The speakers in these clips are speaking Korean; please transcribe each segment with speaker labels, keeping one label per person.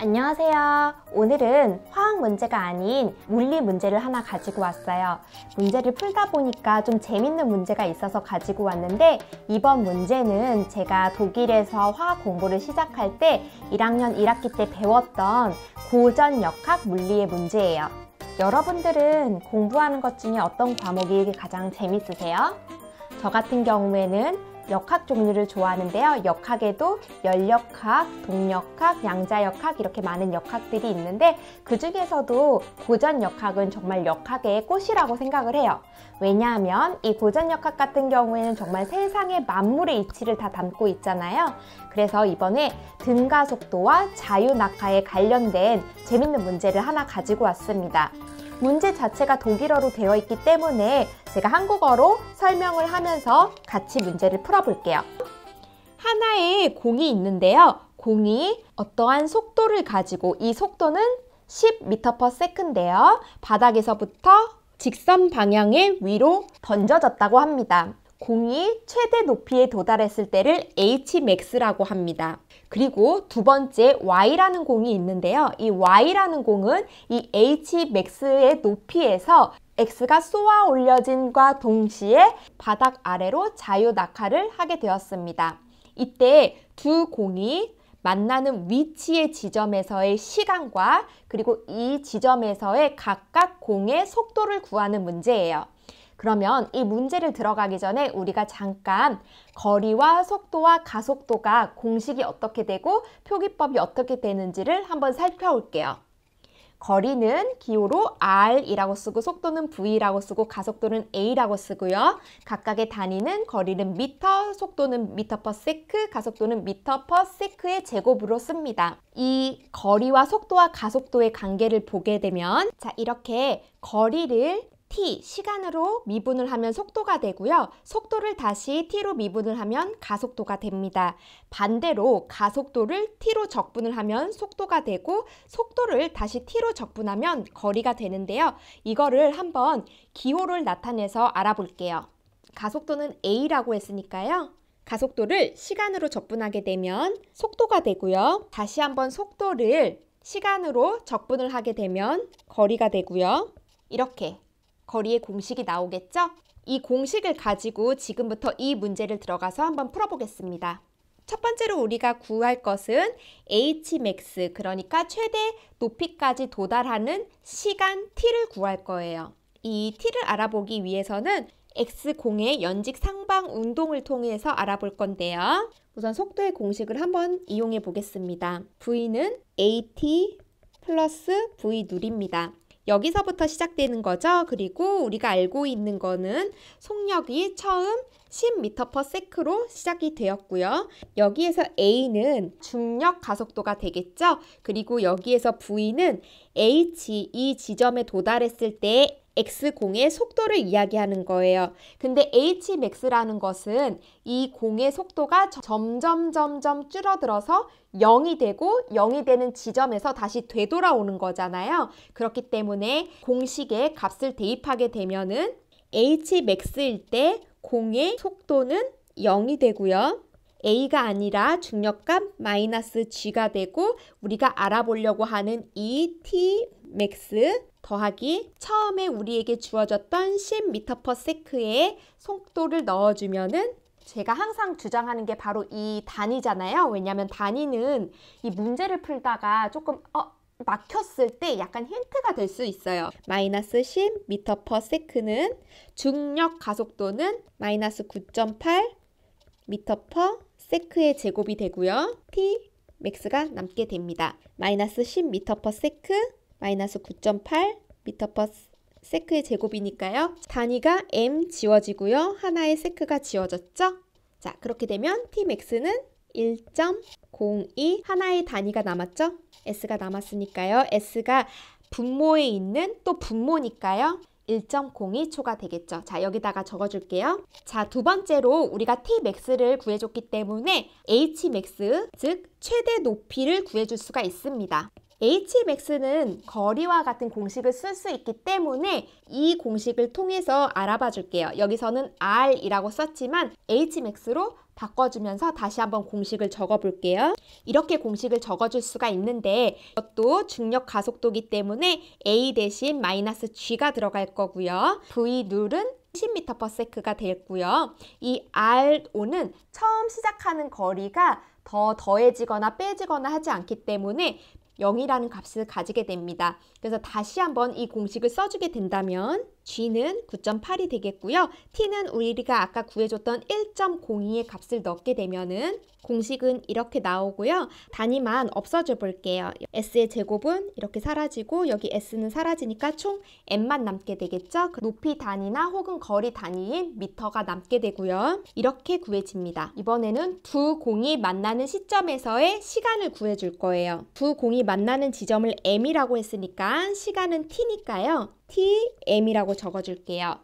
Speaker 1: 안녕하세요. 오늘은 화학 문제가 아닌 물리 문제를 하나 가지고 왔어요. 문제를 풀다 보니까 좀 재밌는 문제가 있어서 가지고 왔는데, 이번 문제는 제가 독일에서 화학 공부를 시작할 때 1학년 1학기 때 배웠던 고전역학 물리의 문제예요. 여러분들은 공부하는 것 중에 어떤 과목이 가장 재밌으세요? 저 같은 경우에는 역학 종류를 좋아하는데요. 역학에도 열역학, 동역학, 양자역학 이렇게 많은 역학들이 있는데, 그 중에서도 고전역학은 정말 역학의 꽃이라고 생각을 해요. 왜냐하면 이 고전역학 같은 경우에는 정말 세상의 만물의 이치를 다 담고 있잖아요. 그래서 이번에 등가속도와 자유낙하에 관련된 재밌는 문제를 하나 가지고 왔습니다. 문제 자체가 독일어로 되어 있기 때문에 제가 한국어로 설명을 하면서 같이 문제를 풀어볼게요. 하나의 공이 있는데요. 공이 어떠한 속도를 가지고, 이 속도는 10m/s인데요. 바닥에서부터 직선 방향의 위로 던져졌다고 합니다. 공이 최대 높이에 도달했을 때를 Hmax라고 합니다. 그리고 두 번째 Y라는 공이 있는데요. 이 Y라는 공은 이 Hmax의 높이에서 X가 쏘아 올려진과 동시에 바닥 아래로 자유낙하를 하게 되었습니다. 이때 두 공이 만나는 위치의 지점에서의 시간과 그리고 이 지점에서의 각각 공의 속도를 구하는 문제예요. 그러면 이 문제를 들어가기 전에 우리가 잠깐 거리와 속도와 가속도가 공식이 어떻게 되고 표기법이 어떻게 되는지를 한번 살펴볼게요. 거리는 기호로 r이라고 쓰고, 속도는 v라고 쓰고, 가속도는 a라고 쓰고요. 각각의 단위는 거리는 미터, 속도는 미터/세크, 가속도는 미터/세크의 제곱으로 씁니다. 이 거리와 속도와 가속도의 관계를 보게 되면, 자, 이렇게 거리를 t, 시간으로 미분을 하면 속도가 되고요. 속도를 다시 t로 미분을 하면 가속도가 됩니다. 반대로 가속도를 t로 적분을 하면 속도가 되고, 속도를 다시 t로 적분하면 거리가 되는데요. 이거를 한번 기호를 나타내서 알아볼게요. 가속도는 a라고 했으니까요. 가속도를 시간으로 적분하게 되면 속도가 되고요. 다시 한번 속도를 시간으로 적분을 하게 되면 거리가 되고요. 이렇게 거리의 공식이 나오겠죠? 이 공식을 가지고 지금부터 이 문제를 들어가서 한번 풀어보겠습니다. 첫 번째로 우리가 구할 것은 Hmax, 그러니까 최대 높이까지 도달하는 시간 t를 구할 거예요. 이 t를 알아보기 위해서는 X공의 연직 상방 운동을 통해서 알아볼 건데요. 우선 속도의 공식을 한번 이용해 보겠습니다. V는 AT 플러스 V 누립니다. 여기서부터 시작되는 거죠. 그리고 우리가 알고 있는 거는 속력이 처음 10m/s로 시작이 되었고요. 여기에서 A는 중력 가속도가 되겠죠. 그리고 여기에서 V는 H, 이 지점에 도달했을 때 X공의 속도를 이야기하는 거예요. 근데 Hmax라는 것은 이 공의 속도가 점점 줄어들어서 0이 되고, 0이 되는 지점에서 다시 되돌아오는 거잖아요. 그렇기 때문에 공식에 값을 대입하게 되면은 Hmax일 때 공의 속도는 0이 되고요. A가 아니라 중력값 마이너스 G가 되고, 우리가 알아보려고 하는 이 Tmax 더하기 처음에 우리에게 주어졌던 10m/s의 속도를 넣어주면은, 제가 항상 주장하는 게 바로 이 단위잖아요. 왜냐하면 단위는 이 문제를 풀다가 조금 막혔을 때 약간 힌트가 될 수 있어요. 마이너스 10m/s는 중력 가속도는 마이너스 9.8 m/s의 제곱이 되고요. Tmax가 남게 됩니다. 마이너스 10m/s 마이너스 9.8 m/s의 제곱이니까요. 단위가 m 지워지고요. 하나의 세크가 지워졌죠. 자, 그렇게 되면 Tmax는 1.02, 하나의 단위가 남았죠. S가 남았으니까요. S가 분모에 있는 또 분모니까요. 1.02초가 되겠죠. 자, 여기다가 적어줄게요. 자, 두 번째로 우리가 Tmax를 구해줬기 때문에 Hmax, 즉 최대 높이를 구해줄 수가 있습니다. Hmax는 거리와 같은 공식을 쓸 수 있기 때문에 이 공식을 통해서 알아봐 줄게요. 여기서는 R이라고 썼지만 Hmax로 바꿔주면서 다시 한번 공식을 적어 볼게요. 이렇게 공식을 적어줄 수가 있는데 이것도 중력 가속도기 때문에 A 대신 마이너스 G가 들어갈 거고요. V 룰은 10m/s가 됐고요. 이 R5는 처음 시작하는 거리가 더해지거나 빼지거나 하지 않기 때문에 0이라는 값을 가지게 됩니다. 그래서 다시 한번 이 공식을 써주게 된다면 G는 9.8이 되겠고요. T는 우리가 아까 구해줬던 1.02의 값을 넣게 되면은 공식은 이렇게 나오고요. 단위만 없어져 볼게요. S의 제곱은 이렇게 사라지고 여기 S는 사라지니까 총 M만 남게 되겠죠. 그 높이 단위나 혹은 거리 단위인 미터가 남게 되고요. 이렇게 구해집니다. 이번에는 두 공이 만나는 시점에서의 시간을 구해줄 거예요. 두 공이 만나는 지점을 M이라고 했으니까 시간은 T니까요. TM이라고 적어줄게요.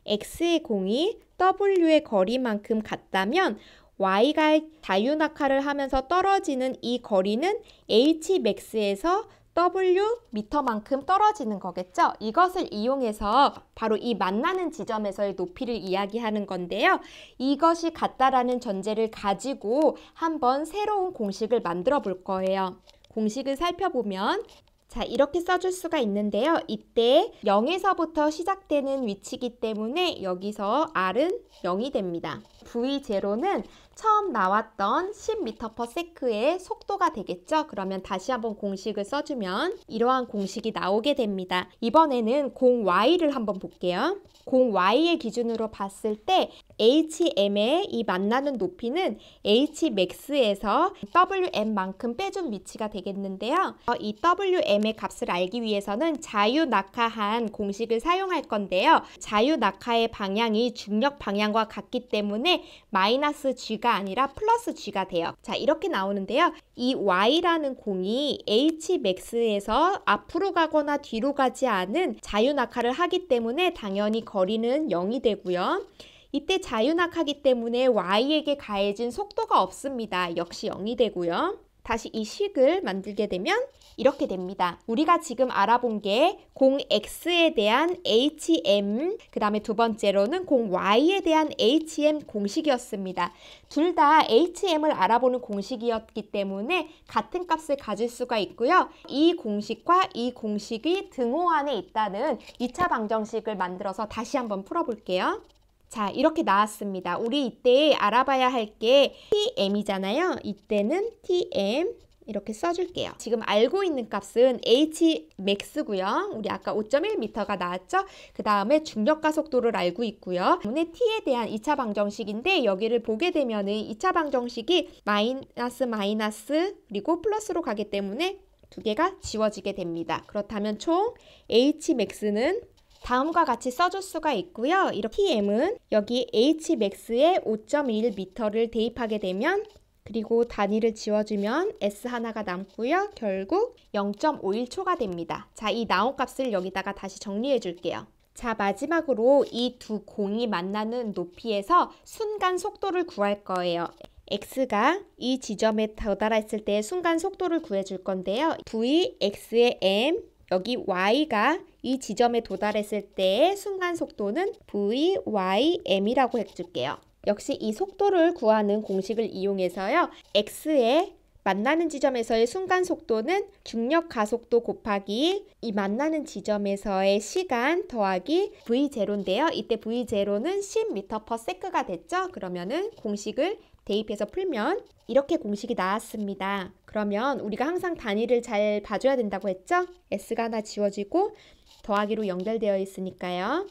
Speaker 1: X의 공이 W의 거리만큼 같다면 Y가 자유낙하를 하면서 떨어지는 이 거리는 Hmax에서 W 미터만큼 떨어지는 거겠죠? 이것을 이용해서 바로 이 만나는 지점에서의 높이를 이야기하는 건데요. 이것이 같다라는 전제를 가지고 한번 새로운 공식을 만들어 볼 거예요. 공식을 살펴보면 자, 이렇게 써줄 수가 있는데요. 이때 0에서부터 시작되는 위치이기 때문에 여기서 R은 0이 됩니다. V0는 처음 나왔던 10m/s의 속도가 되겠죠. 그러면 다시 한번 공식을 써주면 이러한 공식이 나오게 됩니다. 이번에는 공 Y를 한번 볼게요. 공 Y의 기준으로 봤을 때 HM의 이 만나는 높이는 Hmax에서 WM만큼 빼준 위치가 되겠는데요. 이 WM의 값을 알기 위해서는 자유낙하한 공식을 사용할 건데요. 자유낙하의 방향이 중력 방향과 같기 때문에 마이너스 G가 아니라 플러스 G가 돼요. 자, 이렇게 나오는데요. 이 Y라는 공이 Hmax에서 앞으로 가거나 뒤로 가지 않은 자유낙하를 하기 때문에 당연히 거리는 0이 되고요. 이때 자유낙하기 때문에 Y에게 가해진 속도가 없습니다. 역시 0이 되고요. 다시 이 식을 만들게 되면 이렇게 됩니다. 우리가 지금 알아본 게 공 X에 대한 HM, 그 다음에 두 번째로는 공 Y에 대한 HM 공식이었습니다. 둘 다 HM을 알아보는 공식이었기 때문에 같은 값을 가질 수가 있고요. 이 공식과 이 공식이 등호안에 있다는 2차 방정식을 만들어서 다시 한번 풀어볼게요. 자, 이렇게 나왔습니다. 우리 이때 알아봐야 할 게 TM이잖아요. 이때는 TM 이렇게 써줄게요. 지금 알고 있는 값은 Hmax고요. 우리 아까 5.1m가 나왔죠? 그 다음에 중력가속도를 알고 있고요. 때문에 T에 대한 2차 방정식인데 여기를 보게 되면 2차 방정식이 마이너스 그리고 플러스로 가기 때문에 두 개가 지워지게 됩니다. 그렇다면 총 Hmax는 다음과 같이 써줄 수가 있고요. 이렇게 TM은 여기 Hmax에 5.1m를 대입하게 되면 그리고 단위를 지워주면 S 하나가 남고요. 결국 0.51초가 됩니다. 자, 이 나온 값을 여기다가 다시 정리해 줄게요. 자, 마지막으로 이 두 공이 만나는 높이에서 순간 속도를 구할 거예요. X가 이 지점에 도달했을 때의 순간 속도를 구해줄 건데요. V, X의 M, 여기 Y가 이 지점에 도달했을 때의 순간 속도는 VYM이라고 해줄게요. 역시 이 속도를 구하는 공식을 이용해서요. X의 만나는 지점에서의 순간 속도는 중력 가속도 곱하기 이 만나는 지점에서의 시간 더하기 V0인데요. 이때 V0는 10m/s가 됐죠? 그러면은 공식을 대입해서 풀면 이렇게 공식이 나왔습니다. 그러면 우리가 항상 단위를 잘 봐줘야 된다고 했죠? S가 하나 지워지고 더하기로 연결되어 있으니까요.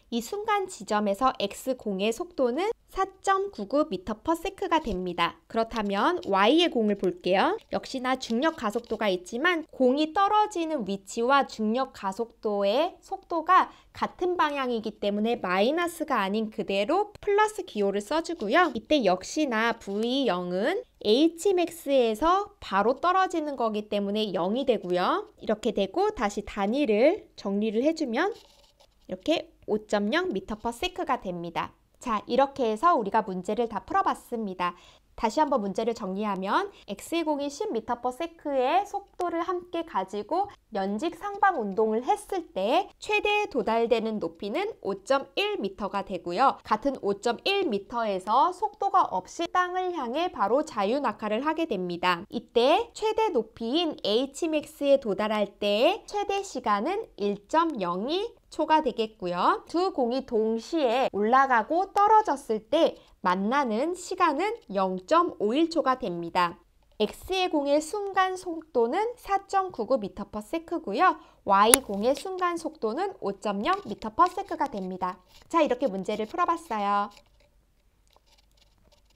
Speaker 1: 이 순간 지점에서 X공의 속도는 4.99m/s가 됩니다. 그렇다면 Y의 공을 볼게요. 역시나 중력 가속도가 있지만 공이 떨어지는 위치와 중력 가속도의 속도가 같은 방향이기 때문에 마이너스가 아닌 그대로 플러스 기호를 써주고요. 이때 역시나 V0은 Hmax에서 바로 떨어지는 거기 때문에 0이 되고요. 이렇게 되고 다시 단위를 정리를 해주면 이렇게 5.0m/s가 됩니다. 자, 이렇게 해서 우리가 문제를 다 풀어봤습니다. 다시 한번 문제를 정리하면 x의 공이 10m/s의 속도를 함께 가지고 연직 상방 운동을 했을 때 최대에 도달되는 높이는 5.1m가 되고요. 같은 5.1m에서 속도가 없이 땅을 향해 바로 자유낙하를 하게 됩니다. 이때 최대 높이인 hmax에 도달할 때의 최대 시간은 1.02초가 되겠고요. 두 공이 동시에 올라가고 떨어졌을 때 만나는 시간은 0.51초가 됩니다. X의 공의 순간 속도는 4.99m/s고요. Y 공의 순간 속도는 5.0m/s가 됩니다. 자, 이렇게 문제를 풀어봤어요.